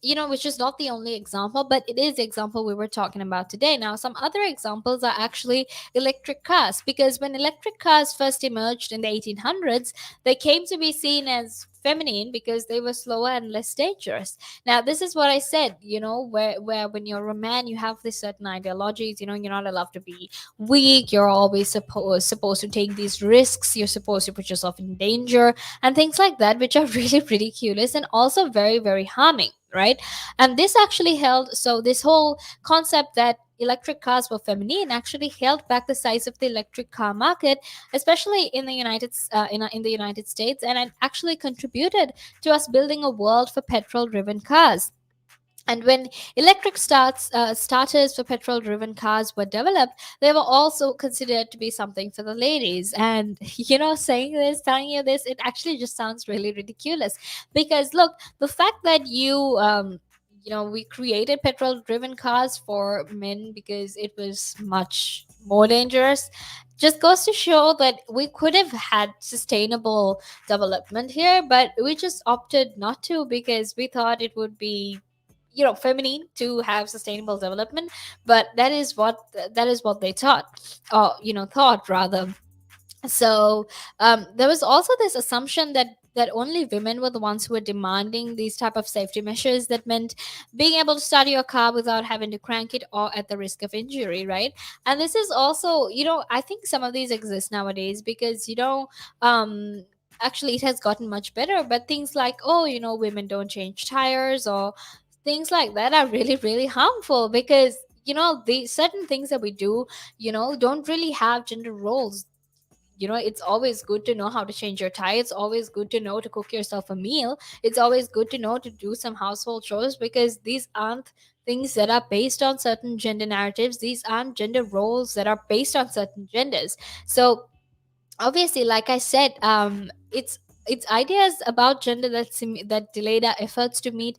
S1: not the only example, but it is the example we were talking about today. Now, some other examples are actually electric cars, because when electric cars first emerged in the 1800s, they came to be seen as feminine because they were slower and less dangerous. Now, this is what I said, where when you're a man, you have these certain ideologies. You're not allowed to be weak. You're always supposed to take these risks. You're supposed to put yourself in danger and things like that, which are really ridiculous and also very very harming, right? And this actually this whole concept that electric cars were feminine actually held back the size of the electric car market, especially in the United States, and it actually contributed to us building a world for petrol driven cars. And when electric starters for petrol driven cars were developed, they were also considered to be something for the ladies. And, telling you this, it actually just sounds really ridiculous. Because look, the fact that we created petrol driven cars for men because it was much more dangerous just goes to show that we could have had sustainable development here, but we just opted not to because we thought it would be feminine to have sustainable development. But that is what they thought, or thought rather. So there was also this assumption that only women were the ones who were demanding these type of safety measures that meant being able to start your car without having to crank it or at the risk of injury, right? And this is also, I think some of these exist nowadays because actually it has gotten much better, but things like, oh, women don't change tires or things like that are really really harmful because the certain things that we do don't really have gender roles. It's always good to know how to change your tie. It's always good to know to cook yourself a meal. It's always good to know to do some household chores because these aren't things that are based on certain gender narratives. These aren't gender roles that are based on certain genders. So obviously, like I said, it's ideas about gender that delayed our efforts to meet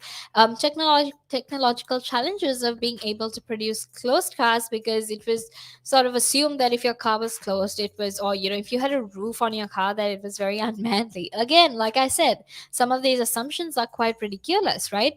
S1: technological challenges of being able to produce closed cars, because it was sort of assumed that if your car was closed, it was, or if you had a roof on your car, that it was very unmanly. Again, like I said, some of these assumptions are quite ridiculous, right?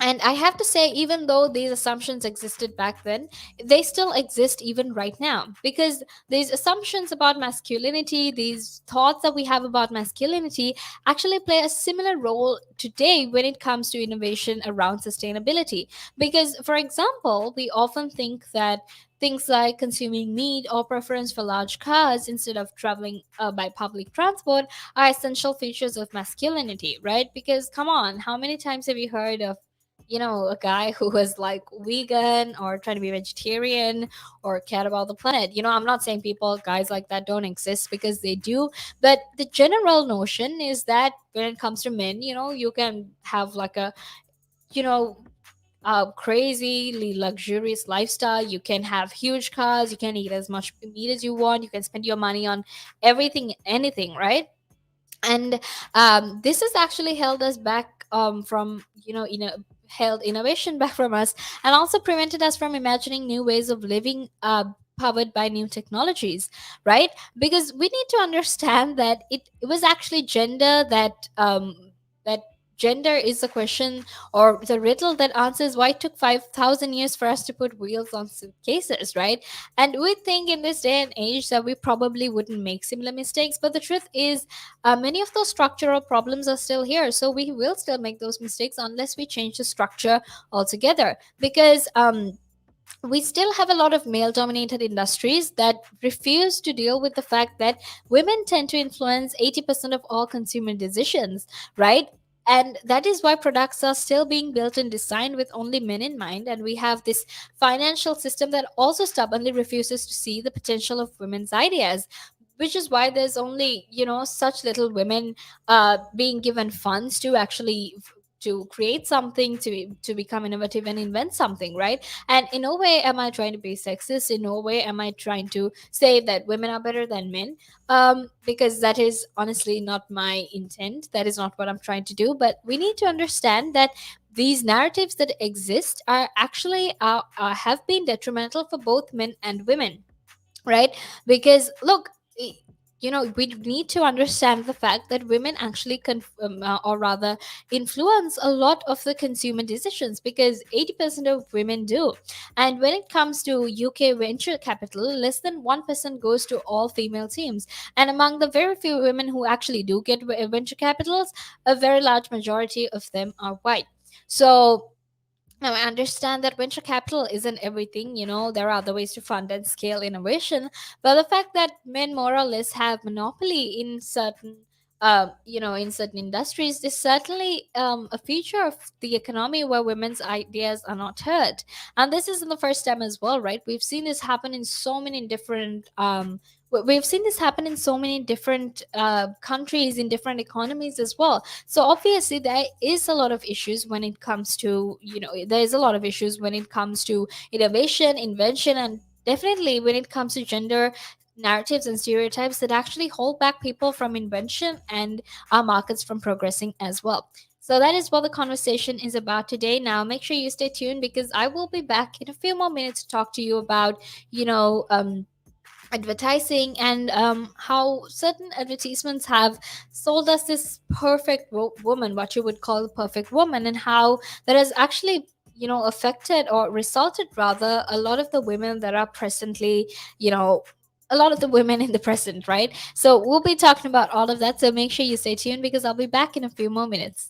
S1: And I have to say, even though these assumptions existed back then, they still exist even right now. Because these assumptions about masculinity, these thoughts that we have about masculinity, actually play a similar role today when it comes to innovation around sustainability. Because, for example, we often think that things like consuming meat or preference for large cars instead of traveling by public transport are essential features of masculinity, right? Because, come on, how many times have you heard of a guy who was like vegan or trying to be vegetarian or cared about the planet? I'm not saying guys like that don't exist, because they do. But the general notion is that when it comes to men, you can have like you know, a crazily luxurious lifestyle. You can have huge cars. You can eat as much meat as you want. You can spend your money on everything, anything, right? And this has actually held us back from held innovation back from us, and also prevented us from imagining new ways of living powered by new technologies, right? Because we need to understand that it was actually that gender is the question or the riddle that answers why it took 5,000 years for us to put wheels on suitcases, right? And we think in this day and age that we probably wouldn't make similar mistakes, but the truth is, many of those structural problems are still here. So we will still make those mistakes unless we change the structure altogether. Because we still have a lot of male dominated industries that refuse to deal with the fact that women tend to influence 80% of all consumer decisions, right? And that is why products are still being built and designed with only men in mind. And we have this financial system that also stubbornly refuses to see the potential of women's ideas, which is why there's only such little women being given funds to actually to create something, to become innovative and invent something, right? And in no way am I trying to be sexist. In no way am I trying to say that women are better than men, because that is honestly not my intent. That is not what I'm trying to do. But we need to understand that these narratives that exist are actually have been detrimental for both men and women, right? Because look, we need to understand the fact that women actually or rather influence a lot of the consumer decisions, because 80% of women do. And when it comes to UK venture capital, less than 1% goes to all female teams. And among the very few women who actually do get venture capitals, a very large majority of them are white. So now, I understand that venture capital isn't everything. There are other ways to fund and scale innovation. But the fact that men more or less have monopoly in in certain industries is certainly a feature of the economy where women's ideas are not heard. And this isn't the first time as well, right? We've seen this happen in so many different we've seen this happen in so many different countries, in different economies as well. So obviously there is a lot of issues when it comes to there is a lot of issues when it comes to innovation, invention, and definitely when it comes to gender narratives and stereotypes that actually hold back people from invention and our markets from progressing as well. So that is what the conversation is about today. Now make sure you stay tuned, because I will be back in a few more minutes to talk to you about you know advertising, and how certain advertisements have sold us this perfect woman, what you would call a perfect woman, and how that has actually affected, or resulted rather, a lot of the women that are presently you know a lot of the women in the present, right? So we'll be talking about all of that. So make sure you stay tuned because I'll be back in a few more minutes.